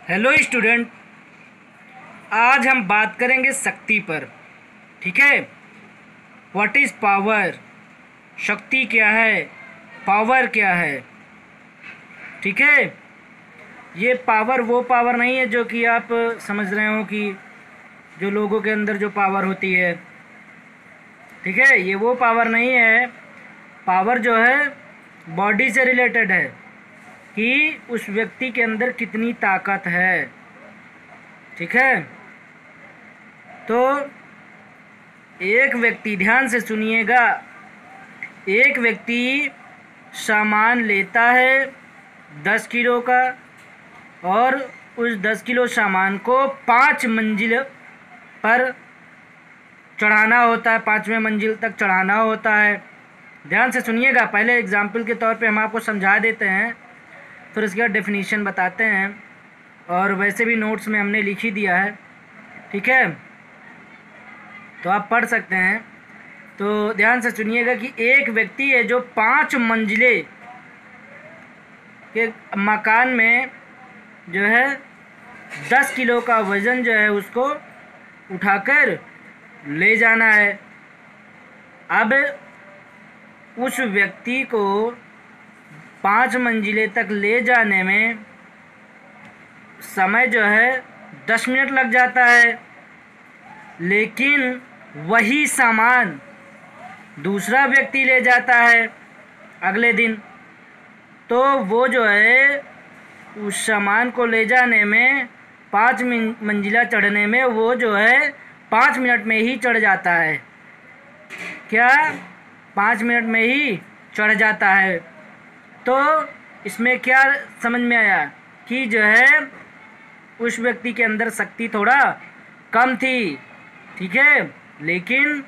Hello student, आज हम बात करेंगे शक्ति पर। ठीक है। What is power? शक्ति क्या है, पावर क्या है। ठीक है। ये पावर वो पावर नहीं है जो कि आप समझ रहे हो कि जो लोगों के अंदर जो पावर होती है। ठीक है, ये वो पावर नहीं है। पावर जो है बॉडी से रिलेटेड है कि उस व्यक्ति के अंदर कितनी ताकत है। ठीक है। तो एक व्यक्ति, ध्यान से सुनिएगा, एक व्यक्ति सामान लेता है 10 किलो का और उस 10 किलो सामान को 5 मंजिल पर चढ़ाना होता है, 5वें मंजिल तक चढ़ाना होता है। ध्यान से सुनिएगा, पहले एग्जाम्पल के तौर पे हम आपको समझा देते हैं, फिर इसके बाद डेफिनीशन बताते हैं, और वैसे भी नोट्स में हमने लिख ही दिया है। ठीक है, तो आप पढ़ सकते हैं। तो ध्यान से सुनिएगा कि एक व्यक्ति है जो 5 मंजिले के मकान में जो है 10 किलो का वज़न जो है उसको उठाकर ले जाना है। अब उस व्यक्ति को 5 मंजिले तक ले जाने में समय जो है 10 मिनट लग जाता है, लेकिन वही सामान दूसरा व्यक्ति ले जाता है अगले दिन, तो वो जो है उस सामान को ले जाने में 5 मंजिला चढ़ने में वो जो है 5 मिनट में ही चढ़ जाता है। क्या 5 मिनट में ही चढ़ जाता है। तो इसमें क्या समझ में आया कि जो है उस व्यक्ति के अंदर शक्ति थोड़ा कम थी। ठीक है, लेकिन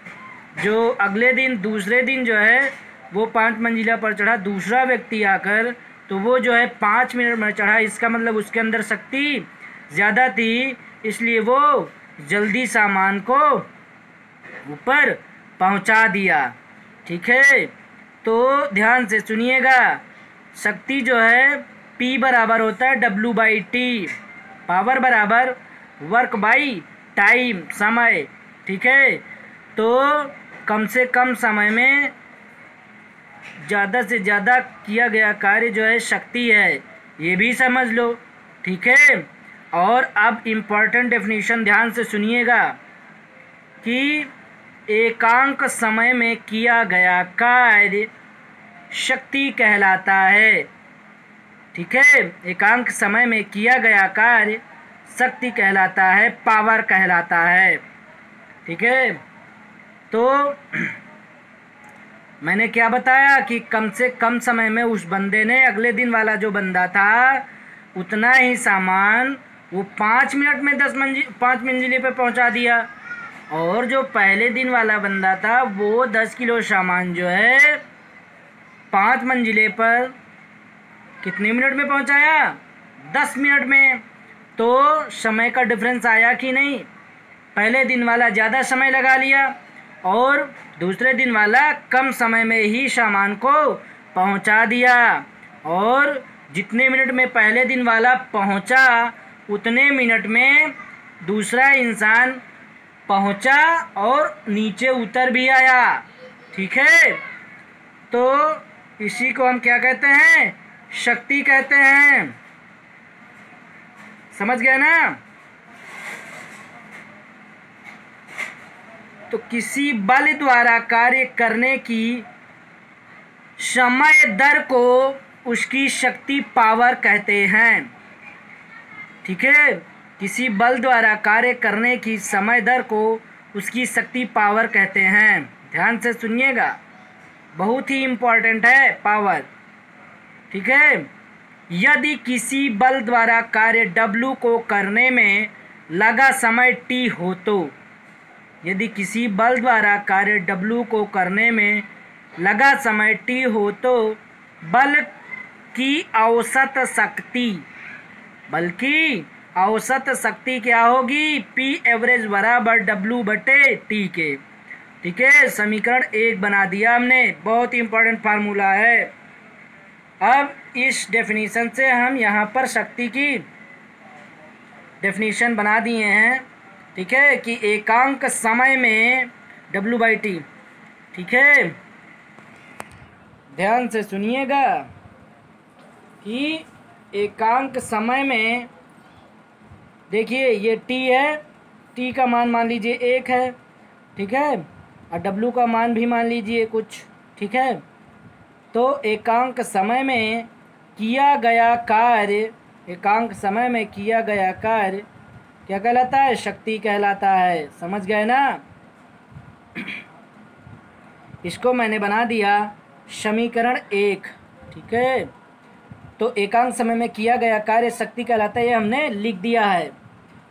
जो अगले दिन, दूसरे दिन जो है वो 5 मंजिला पर चढ़ा दूसरा व्यक्ति आकर, तो वो जो है 5 मिनट में चढ़ा। इसका मतलब उसके अंदर शक्ति ज़्यादा थी, इसलिए वो जल्दी सामान को ऊपर पहुंचा दिया। ठीक है, तो ध्यान से सुनिएगा, शक्ति जो है P बराबर होता है W/T। पावर बराबर वर्क बाई टाइम, समय। ठीक है, तो कम से कम समय में ज़्यादा से ज़्यादा किया गया कार्य जो है शक्ति है, ये भी समझ लो। ठीक है, और अब इम्पॉर्टेंट डेफिनेशन ध्यान से सुनिएगा कि एकांक समय में किया गया कार्य शक्ति कहलाता है। ठीक है, एकांक समय में किया गया कार्य शक्ति कहलाता है, पावर कहलाता है। ठीक है, तो मैंने क्या बताया कि कम से कम समय में उस बंदे ने, अगले दिन वाला जो बंदा था, उतना ही सामान वो 5 मिनट में 5 मंजिले पे पहुंचा दिया, और जो पहले दिन वाला बंदा था वो 10 किलो सामान जो है 5 मंजिले पर कितने मिनट में पहुंचाया? 10 मिनट में। तो समय का डिफरेंस आया कि नहीं? पहले दिन वाला ज़्यादा समय लगा लिया और दूसरे दिन वाला कम समय में ही सामान को पहुंचा दिया, और जितने मिनट में पहले दिन वाला पहुंचा उतने मिनट में दूसरा इंसान पहुंचा और नीचे उतर भी आया। ठीक है, तो इसी को हम क्या कहते हैं? शक्ति कहते हैं। समझ गए ना? तो किसी बल द्वारा कार्य करने की समय दर को उसकी शक्ति, पावर कहते हैं। ठीक है, किसी बल द्वारा कार्य करने की समय दर को उसकी शक्ति, पावर कहते हैं। ध्यान से सुनिएगा, बहुत ही इम्पोर्टेंट है पावर। ठीक है, यदि किसी बल द्वारा कार्य W को करने में लगा समय T हो तो, यदि किसी बल द्वारा कार्य W को करने में लगा समय T हो तो बल की औसत शक्ति, बल की औसत शक्ति क्या होगी? P एवरेज बराबर W/T के। ठीक है, समीकरण 1 बना दिया हमने, बहुत ही इम्पोर्टेंट फार्मूला है। अब इस डेफिनेशन से हम यहाँ पर शक्ति की डेफिनेशन बना दिए हैं, ठीक है, कि एकांक समय में W/T, ठीक है, ध्यान से सुनिएगा कि एकांक समय में देखिए ये T है, T का मान लीजिए 1 है, ठीक है, और W का मान भी मान लीजिए कुछ, ठीक है। तो एकांक समय में किया गया कार्य, एकांक समय में किया गया कार्य क्या कहलाता है? शक्ति कहलाता है। समझ गए ना? इसको मैंने बना दिया समीकरण 1, ठीक है। तो एकांक समय में किया गया कार्य शक्ति कहलाता है, ये हमने लिख दिया है।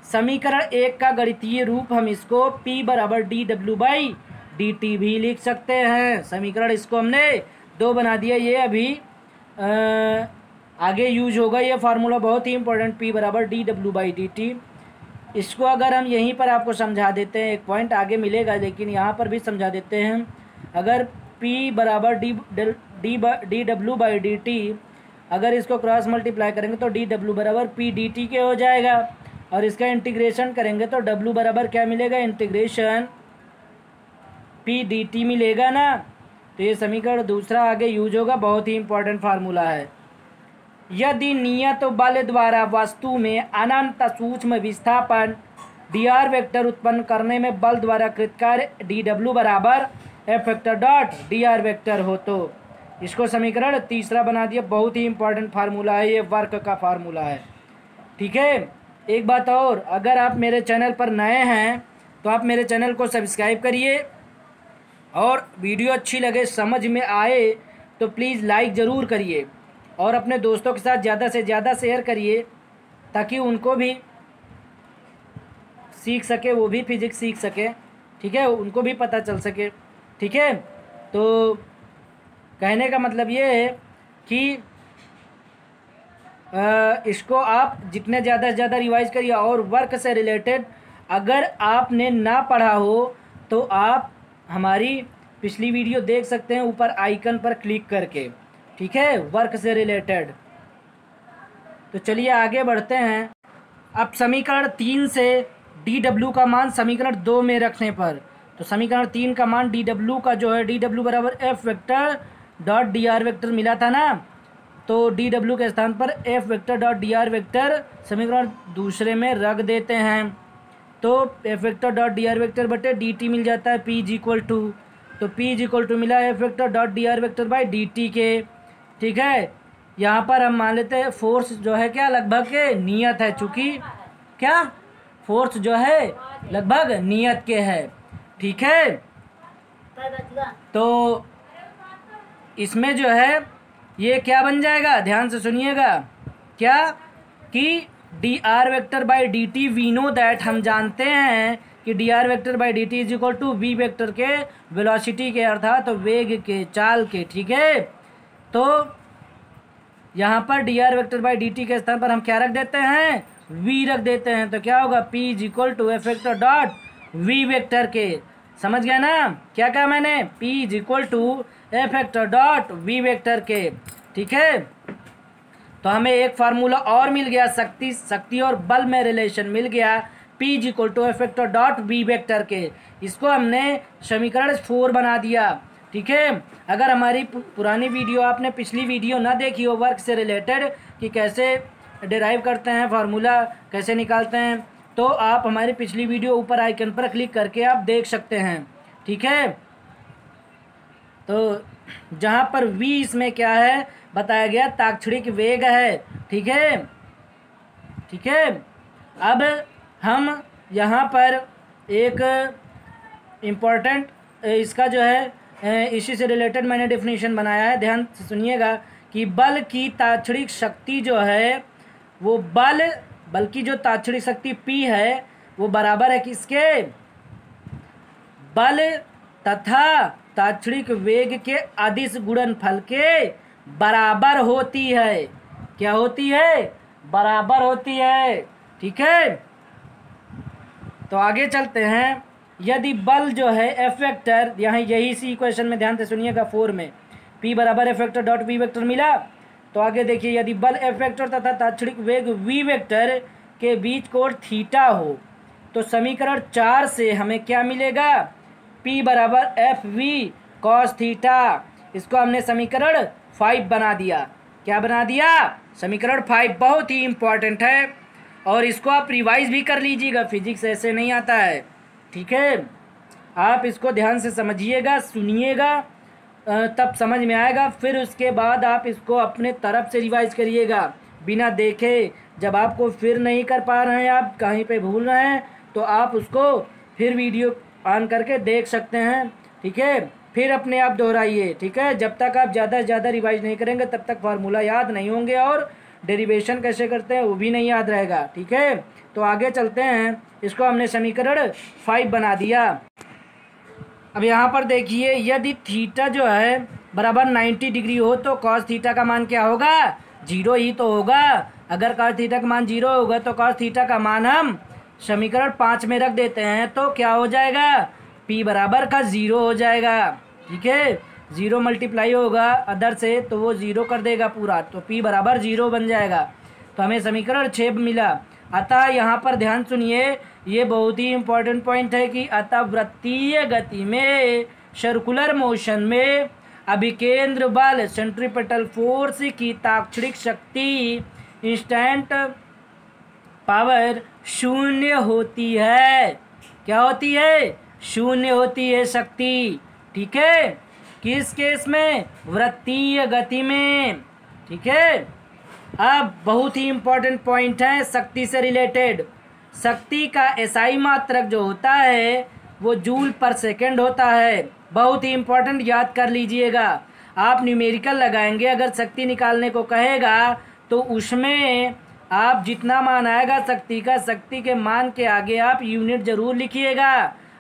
समीकरण 1 का गणितीय रूप हम इसको P बराबर dW/dt भी लिख सकते हैं। समीकरण इसको हमने 2 बना दिया, ये अभी आगे यूज होगा ये फार्मूला, बहुत ही इंपॉर्टेंट, P बराबर dW/dt। इसको अगर हम यहीं पर आपको समझा देते हैं, एक पॉइंट आगे मिलेगा लेकिन यहाँ पर भी समझा देते हैं। अगर P बराबर dW/dt, अगर इसको क्रॉस मल्टीप्लाई करेंगे तो dW बराबर P/dt के हो जाएगा, और इसका इंटीग्रेशन करेंगे तो W बराबर क्या मिलेगा? इंटीग्रेशन P/dt मिलेगा ना। तो ये समीकरण दूसरा आगे यूज होगा, बहुत ही इंपॉर्टेंट फार्मूला है। यदि नियत बल द्वारा वस्तु में अनंत सूक्ष्म विस्थापन dr वेक्टर उत्पन्न करने में बल द्वारा कृत कार्य dW बराबर F vector dot dr vector हो, तो इसको समीकरण तीसरा बना दिया। बहुत ही इंपॉर्टेंट फार्मूला है, ये वर्क का फार्मूला है, ठीक है। एक बात और, अगर आप मेरे चैनल पर नए हैं तो आप मेरे चैनल को सब्सक्राइब करिए, और वीडियो अच्छी लगे, समझ में आए तो प्लीज़ लाइक ज़रूर करिए, और अपने दोस्तों के साथ ज़्यादा से ज़्यादा शेयर करिए ताकि उनको भी सीख सके, वो भी फिजिक्स सीख सके, ठीक है, उनको भी पता चल सके, ठीक है। तो कहने का मतलब ये है कि इसको आप जितने ज़्यादा से ज़्यादा रिवाइज करिए, और वर्क से रिलेटेड अगर आपने ना पढ़ा हो तो आप हमारी पिछली वीडियो देख सकते हैं ऊपर आइकन पर क्लिक करके, ठीक है, वर्क से रिलेटेड। तो चलिए आगे बढ़ते हैं। अब समीकरण 3 से dW का मान समीकरण 2 में रखने पर, तो समीकरण 3 का मान dW का जो है dW बराबर F vector dot dr vector मिला था ना, तो dW के स्थान पर F vector dot dr vector समीकरण दूसरे में रख देते हैं, तो F vector dot dr vector बटे dt मिल जाता है P इक्वल टू, तो P इक्वल टू मिला F vector dot dr vector by dt के, ठीक है। यहाँ पर हम मान लेते हैं फोर्स जो है क्या लगभग के नियत है, चूँकि क्या फोर्स जो है लगभग नियत के है, ठीक है। तो इसमें जो है ये क्या बन जाएगा, ध्यान से सुनिएगा, क्या कि dr vector by dt we know that, हम जानते हैं कि dr vector by dt is equal to v vector के वेलोसिटी के, अर्थात तो वेग के, चाल के, ठीक है। तो यहाँ पर dr वेक्टर बाई dt के स्थान पर हम क्या रख देते हैं? v रख देते हैं, तो क्या होगा? p is equal to F vector dot v vector के। समझ गया ना क्या कहा मैंने? p is equal to F vector dot v vector के, ठीक है। तो हमें एक फार्मूला और मिल गया, शक्ति और बल में रिलेशन मिल गया, P is equal to F vector dot v vector के। इसको हमने समीकरण 4 बना दिया, ठीक है। अगर हमारी पुरानी वीडियो, आपने पिछली वीडियो ना देखी हो वर्क से रिलेटेड कि कैसे डिराइव करते हैं फार्मूला, कैसे निकालते हैं, तो आप हमारी पिछली वीडियो ऊपर आइकन पर क्लिक करके आप देख सकते हैं, ठीक है। तो जहाँ पर v इसमें क्या है बताया गया, ताक्षणिक वेग है, ठीक है, ठीक है। अब हम यहाँ पर एक इम्पोर्टेंट इसका जो है इसी से रिलेटेड मैंने डेफिनेशन बनाया है, ध्यान से सुनिएगा कि बल की ताक्षणिक शक्ति जो है वो बल की जो ताक्षणिक शक्ति P है वो बराबर है किसके? बल तथा ताक्षणिक वेग के अदिश गुणनफल के बराबर होती है। क्या होती है? बराबर होती है, ठीक है। तो आगे चलते हैं। यदि बल जो है F वेक्टर, यहाँ यही सी इक्वेशन में ध्यान से सुनिएगा 4 में P बराबर F vector dot V vector मिला, तो आगे देखिए, यदि बल F वेक्टर तथा ताक्षणिक वेग V वेक्टर के बीच कोण थीटा हो, तो समीकरण 4 से हमें क्या मिलेगा, P बराबर एफ वी कॉस थीटा। इसको हमने समीकरण 5 बना दिया। क्या बना दिया, समीकरण 5। बहुत ही इम्पॉर्टेंट है और इसको आप रिवाइज भी कर लीजिएगा, फिजिक्स ऐसे नहीं आता है, ठीक है। आप इसको ध्यान से समझिएगा, सुनिएगा, तब समझ में आएगा। फिर उसके बाद आप इसको अपने तरफ से रिवाइज करिएगा बिना देखे। जब आपको फिर नहीं कर पा रहे हैं, आप कहीं पे भूल रहे हैं, तो आप उसको फिर वीडियो ऑन करके देख सकते हैं, ठीक है। फिर अपने आप दोहराइए, ठीक है। जब तक आप ज़्यादा से ज़्यादा रिवाइज नहीं करेंगे तब तक फार्मूला याद नहीं होंगे और डेरिवेशन कैसे करते हैं वो भी नहीं याद रहेगा, ठीक है। तो आगे चलते हैं। इसको हमने समीकरण 5 बना दिया। अब यहाँ पर देखिए, यदि थीटा जो है बराबर 90 डिग्री हो तो कॉस थीटा का मान क्या होगा, 0 ही तो होगा। अगर कॉस थीटा का मान 0 होगा तो कॉस थीटा का मान हम समीकरण 5 में रख देते हैं, तो क्या हो जाएगा, P बराबर का 0 हो जाएगा, ठीक है। 0 मल्टीप्लाई होगा अदर से तो वो 0 कर देगा पूरा, तो P बराबर 0 बन जाएगा। तो हमें समीकरण 6 मिला। अतः यहाँ पर ध्यान सुनिए, ये बहुत ही इम्पोर्टेंट पॉइंट है कि अतः वृत्तीय गति में, सर्कुलर मोशन में अभिकेंद्र बल सेंट्रीपेटल फोर्स की ताक्षणिक शक्ति इंस्टेंट पावर शून्य होती है। क्या होती है, शून्य होती है शक्ति, ठीक है। किस केस में, वृत्तीय गति में, ठीक है। अब बहुत ही इम्पोर्टेंट पॉइंट है शक्ति से रिलेटेड। शक्ति का एसआई मात्रक जो होता है वो जूल पर सेकेंड होता है। बहुत ही इम्पोर्टेंट, याद कर लीजिएगा। आप न्यूमेरिकल लगाएंगे, अगर शक्ति निकालने को कहेगा तो उसमें आप जितना मान आएगा शक्ति का, शक्ति के मान के आगे आप यूनिट जरूर लिखिएगा।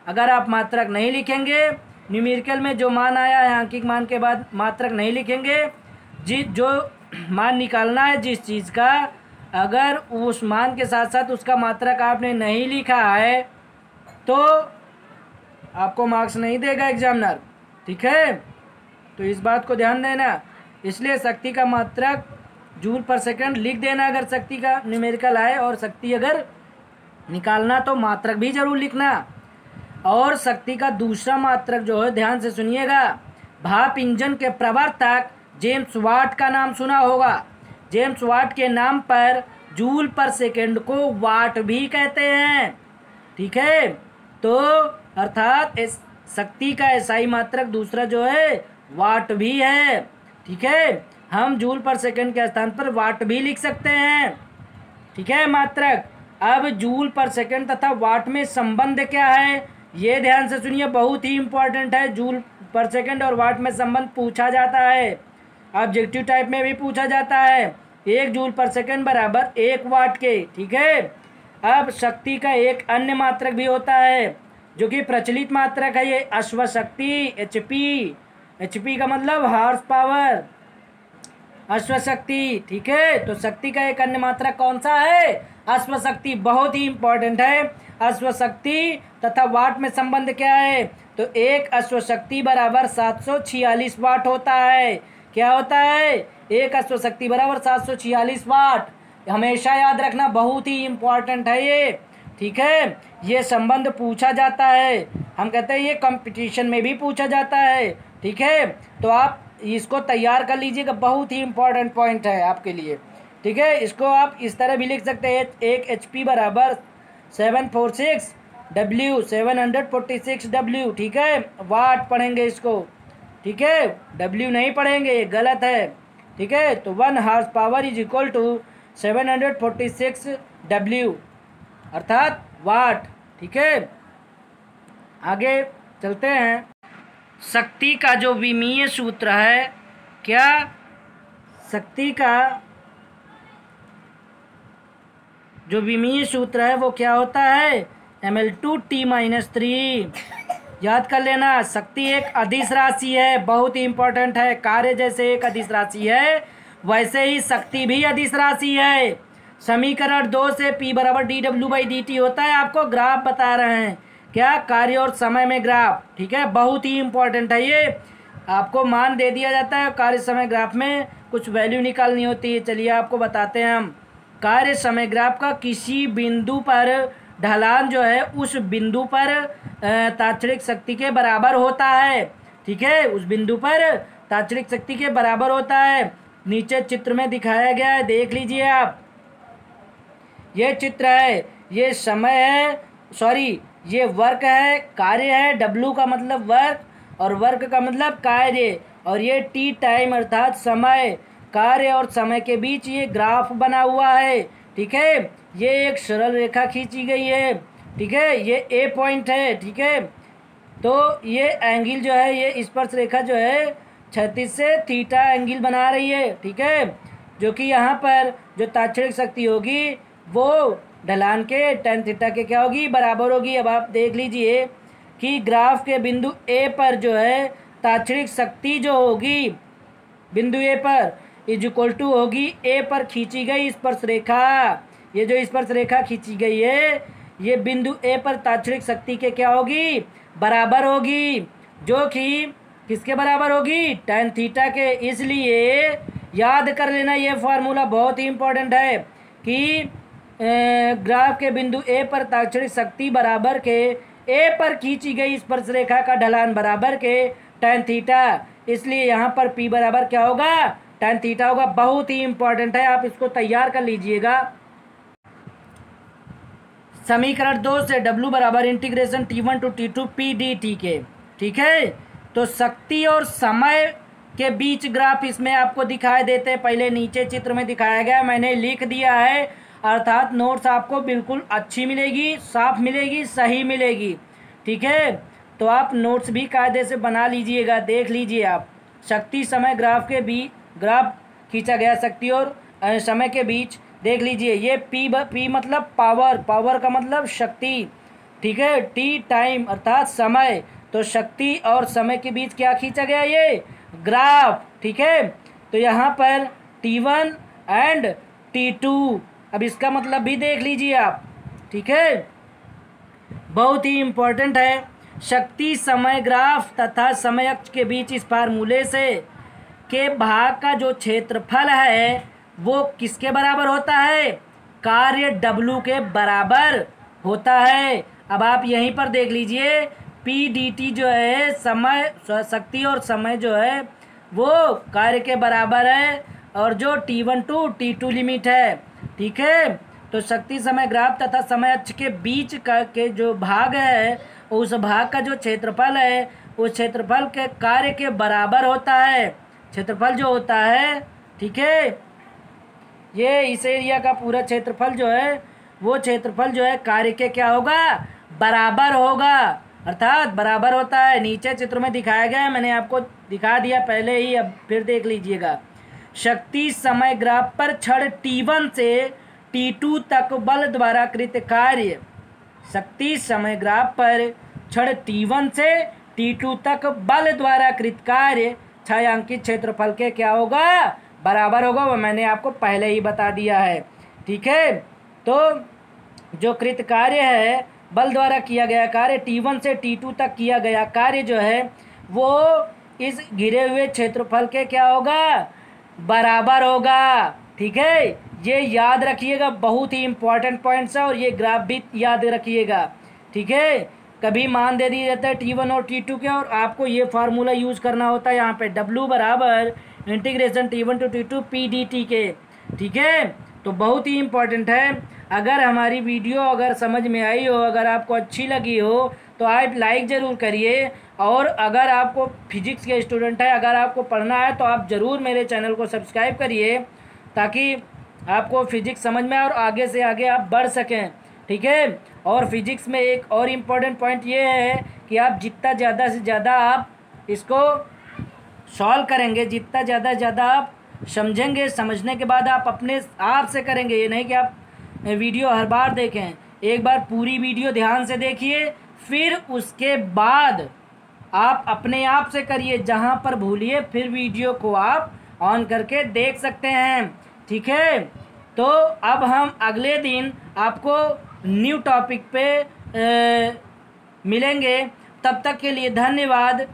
अगर आप मात्रक नहीं लिखेंगे, न्यूमेरिकल में जो मान आया है अंकिक मान के बाद मात्रक नहीं लिखेंगे, जो मान निकालना है जिस चीज़ का, अगर उस मान के साथ साथ उसका मात्रक आपने नहीं लिखा है तो आपको मार्क्स नहीं देगा एग्जामिनर, ठीक है। तो इस बात को ध्यान देना। इसलिए शक्ति का मात्रक जूल पर सेकंड लिख देना अगर शक्ति का न्यूमेरिकल आए, और शक्ति अगर निकालना तो मात्रक भी जरूर लिखना। और शक्ति का दूसरा मात्रक जो है, ध्यान से सुनिएगा, भाप इंजन के प्रवर्तक जेम्स वाट का नाम सुना होगा। जेम्स वाट के नाम पर जूल पर सेकंड को वाट भी कहते हैं, ठीक है। तो अर्थात शक्ति का एसआई मात्रक दूसरा जो है वाट भी है, ठीक है। हम जूल पर सेकंड के स्थान पर वाट भी लिख सकते हैं, ठीक है, मात्रक। अब जूल पर सेकंड तथा वाट में संबंध क्या है, ये ध्यान से सुनिए, बहुत ही इंपॉर्टेंट है। जूल पर सेकंड और वाट में संबंध पूछा जाता है, ऑब्जेक्टिव टाइप में भी पूछा जाता है। 1 जूल पर सेकंड बराबर 1 वाट के, ठीक है। अब शक्ति का एक अन्य मात्रक भी होता है जो कि प्रचलित मात्रक है, ये अश्वशक्ति, एचपी का मतलब हॉर्स पावर, अश्वशक्ति, ठीक है। तो शक्ति का एक अन्य मात्रक कौन सा है, अश्वशक्ति। बहुत ही इंपॉर्टेंट है। अश्वशक्ति तथा वाट में संबंध क्या है, तो 1 अश्वशक्ति बराबर 746 वाट होता है। क्या होता है, 1 अश्वशक्ति बराबर 746 वाट। हमेशा याद रखना, बहुत ही इंपॉर्टेंट है ये, ठीक है। ये संबंध पूछा जाता है, हम कहते हैं ये कंपटीशन में भी पूछा जाता है, ठीक है। तो आप इसको तैयार कर लीजिएगा, बहुत ही इंपॉर्टेंट पॉइंट है आपके लिए, ठीक है। इसको आप इस तरह भी लिख सकते हैं, 1 HP बराबर 746 W, 746 W, ठीक है। वाट पढ़ेंगे इसको, ठीक है, W नहीं पढ़ेंगे, ये गलत है, ठीक है। तो 1 horse power is equal to 746 W अर्थात वाट, ठीक है। आगे चलते हैं। शक्ति का जो विमीय सूत्र है, क्या, शक्ति का जो विमीय सूत्र है वो क्या होता है, mL2T-3। याद कर लेना, शक्ति एक अदिश राशि है, बहुत ही इंपॉर्टेंट है। कार्य जैसे एक अदिश राशि है वैसे ही शक्ति भी अदिश राशि है। समीकरण 2 से P बराबर dW/dt होता है। आपको ग्राफ बता रहे हैं, क्या, कार्य और समय में ग्राफ, ठीक है। बहुत ही इंपॉर्टेंट है ये, आपको मान दे दिया जाता है, कार्य समय ग्राफ में कुछ वैल्यू निकालनी होती है। चलिए आपको बताते हैं हम, कार्य समय ग्राफ का किसी बिंदु पर ढलान जो है उस बिंदु पर तात्क्षणिक शक्ति के बराबर होता है। ठीक है, उस बिंदु पर तात्क्षणिक शक्ति के बराबर होता है। नीचे चित्र में दिखाया गया है, देख लीजिए आप। ये चित्र है, ये समय है, सॉरी ये वर्क है, कार्य है। डब्लू का मतलब वर्क और वर्क का मतलब कार्य, और ये टी टाइम अर्थात समय। कार्य और समय के बीच ये ग्राफ बना हुआ है। ठीक है, ये एक सरल रेखा खींची गई है। ठीक है, ये ए पॉइंट है। ठीक है, तो ये एंगल जो है, ये स्पर्श रेखा जो है क्षैतिज से थीटा एंगल बना रही है। ठीक है, जो कि यहाँ पर जो तात्क्षणिक शक्ति होगी वो ढलान के tan थीटा के क्या होगी, बराबर होगी। अब आप देख लीजिए कि ग्राफ के बिंदु ए पर जो है तात्क्षणिक शक्ति जो होगी बिंदु ए पर इज इक्वल टू होगी ए पर खींची गई स्पर्श रेखा। ये जो स्पर्श रेखा खींची गई है ये बिंदु ए पर तात्क्षणिक शक्ति के क्या होगी, बराबर होगी, जो कि किसके बराबर होगी, tan थीटा के। इसलिए याद कर लेना, ये फार्मूला बहुत ही इम्पोर्टेंट है कि ग्राफ के बिंदु ए पर तात्क्षणिक शक्ति बराबर के ए पर खींची गई स्पर्श रेखा का ढलान बराबर के tan थीटा। इसलिए यहाँ पर P बराबर क्या होगा, tan थीटा होगा। बहुत ही इम्पोर्टेंट है, आप इसको तैयार कर लीजिएगा। समीकरण 2 से W बराबर integration T1 to T2 P dt के। ठीक है, तो शक्ति और समय के बीच ग्राफ इसमें आपको दिखाई देते हैं। पहले नीचे चित्र में दिखाया गया, मैंने लिख दिया है, अर्थात नोट्स आपको बिल्कुल अच्छी मिलेगी, साफ मिलेगी, सही मिलेगी। ठीक है, तो आप नोट्स भी कायदे से बना लीजिएगा। देख लीजिए आप, शक्ति समय ग्राफ के बीच ग्राफ खींचा गया शक्ति और समय के बीच। देख लीजिए, ये P मतलब पावर, पावर का मतलब शक्ति। ठीक है, T टाइम अर्थात समय, तो शक्ति और समय के बीच क्या खींचा गया, ये ग्राफ। ठीक है, तो यहाँ पर T1 एंड T2, अब इसका मतलब भी देख लीजिए आप। ठीक है, बहुत ही इम्पोर्टेंट है। शक्ति समय ग्राफ तथा समय अक्ष के बीच इस फार्मूले से के भाग का जो क्षेत्रफल है वो किसके बराबर होता है, कार्य W के बराबर होता है। अब आप यहीं पर देख लीजिए, P dt जो है समय, शक्ति और समय जो है वो कार्य के बराबर है, और जो T1 to T2 लिमिट है। ठीक है, तो शक्ति समय ग्राफ तथा समय अक्ष के बीच का के जो भाग है उस भाग का जो क्षेत्रफल है उस क्षेत्रफल के कार्य के बराबर होता है। क्षेत्रफल जो होता है, ठीक है, ये इस एरिया का पूरा क्षेत्रफल जो है वो क्षेत्रफल जो है कार्य के क्या होगा, बराबर होगा, अर्थात बराबर होता है। नीचे चित्र में दिखाया गया है, मैंने आपको दिखा दिया पहले ही, अब फिर देख लीजिएगा। शक्ति समय ग्राफ पर क्षण T1 से T2 तक बल द्वारा कृत कार्य, शक्ति समय ग्राफ पर क्षण T1 से T2 तक बल द्वारा कृत कार्य छायांकित क्षेत्रफल के क्या होगा, बराबर होगा। वो मैंने आपको पहले ही बता दिया है। ठीक है, तो जो कृत कार्य है, बल द्वारा किया गया कार्य, T1 से T2 तक किया गया कार्य जो है वो इस घिरे हुए क्षेत्रफल के क्या होगा, बराबर होगा। ठीक है, ये याद रखिएगा, बहुत ही इंपॉर्टेंट पॉइंट्स है, और ये ग्राफ भी याद रखिएगा। ठीक है, कभी मान दे दिए जाता है T1 और T2 के, और आपको ये फार्मूला यूज़ करना होता है यहाँ पे, W बराबर integration T1 to T2 P dt के। ठीक है, तो बहुत ही इम्पोर्टेंट है। अगर हमारी वीडियो अगर समझ में आई हो, अगर आपको अच्छी लगी हो तो आप लाइक ज़रूर करिए, और अगर आपको फिजिक्स के स्टूडेंट है, अगर आपको पढ़ना है तो आप ज़रूर मेरे चैनल को सब्सक्राइब करिए, ताकि आपको फिजिक्स समझ में आए और आगे से आगे आप बढ़ सकें। ठीक है, और फिजिक्स में एक और इम्पोर्टेंट पॉइंट ये है कि आप जितना ज़्यादा से ज़्यादा आप इसको सॉल्व करेंगे, जितना ज़्यादा से ज़्यादा आप समझेंगे, समझने के बाद आप अपने आप से करेंगे। ये नहीं कि आप वीडियो हर बार देखें, एक बार पूरी वीडियो ध्यान से देखिए, फिर उसके बाद आप अपने आप से करिए। जहाँ पर भूलिए फिर वीडियो को आप ऑन करके देख सकते हैं। ठीक है, तो अब हम अगले दिन आपको न्यू टॉपिक पे मिलेंगे। तब तक के लिए धन्यवाद।